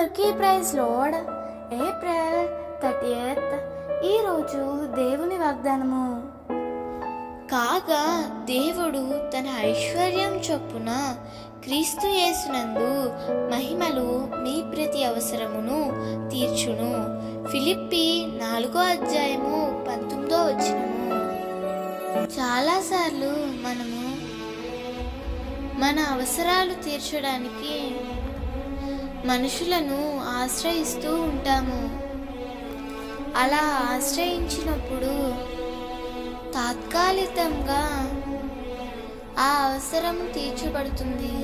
అందరికీ praise lord. April 30th ఈరోజు దేవుని వాగ్దానము. కాగా దేవుడు తన ఐశ్వర్యం చొప్పున క్రీస్తు యేసునందు మహిమలు మీ ప్రతి అవసరమును తీర్చును. ఫిలిప్పి 4:19. చాలాసార్లు మనము మన అవసరాలు తీర్చడానికి మనుషులను ఆశ్రయిస్తూ ఉంటాము. అలా ఆశ్రయించినప్పుడు తాత్కాలికంగా ఆ అవసరం తీర్చబడుతుంది,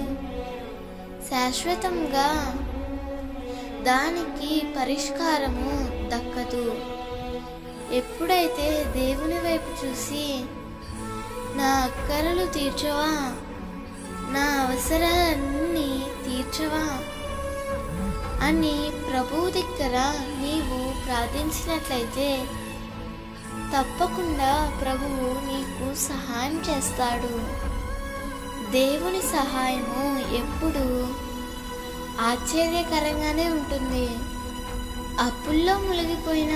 శాశ్వతంగా దానికి పరిష్కారము దక్కదు. ఎప్పుడైతే దేవుని వైపు చూసి నా అక్కరలు తీర్చవా, నా అవసరాలన్నీ తీర్చవా అని ప్రభువు దగ్గర నీవు ప్రార్థించినట్లయితే తప్పకుండా ప్రభువు నీకు సహాయం చేస్తాడు. దేవుని సహాయము ఎప్పుడు ఆశ్చర్యకరంగానే ఉంటుంది. అప్పుల్లో మునిగిపోయిన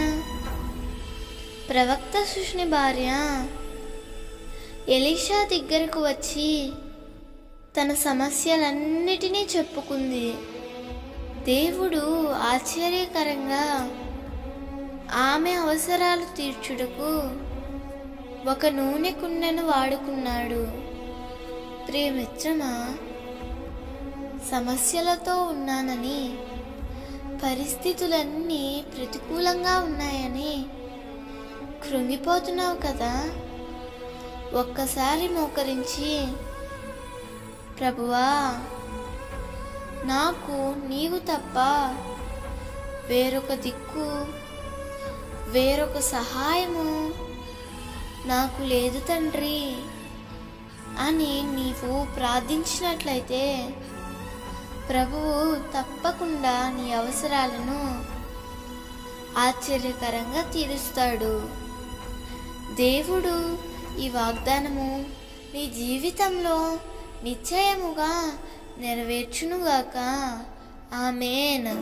ప్రవక్త శుష్ని భార్య ఎలీషా దగ్గరకు వచ్చి తన సమస్యలన్నిటినీ చెప్పుకుంది. దేవుడు ఆశ్చర్యకరంగా ఆమె అవసరాలు తీర్చుటకు ఒక నూనె కుండను వాడుకున్నాడు. ప్రియమిత్రమా, సమస్యలతో ఉన్నానని, పరిస్థితులన్నీ ప్రతికూలంగా ఉన్నాయని కృంగిపోతున్నావు కదా. ఒక్కసారి మోకరించి, ప్రభువా, నాకు నీవు తప్ప వేరొక దిక్కు, వేరొక సహాయము నాకు లేదు తండ్రి అని నీవు ప్రార్థించినట్లయితే ప్రభువు తప్పకుండా నీ అవసరాలను ఆశ్చర్యకరంగా తీరుస్తాడు. దేవుడు ఈ వాగ్దానము నీ జీవితంలో నిశ్చయముగా నెరవేర్చునుగాక. ఆమేన్.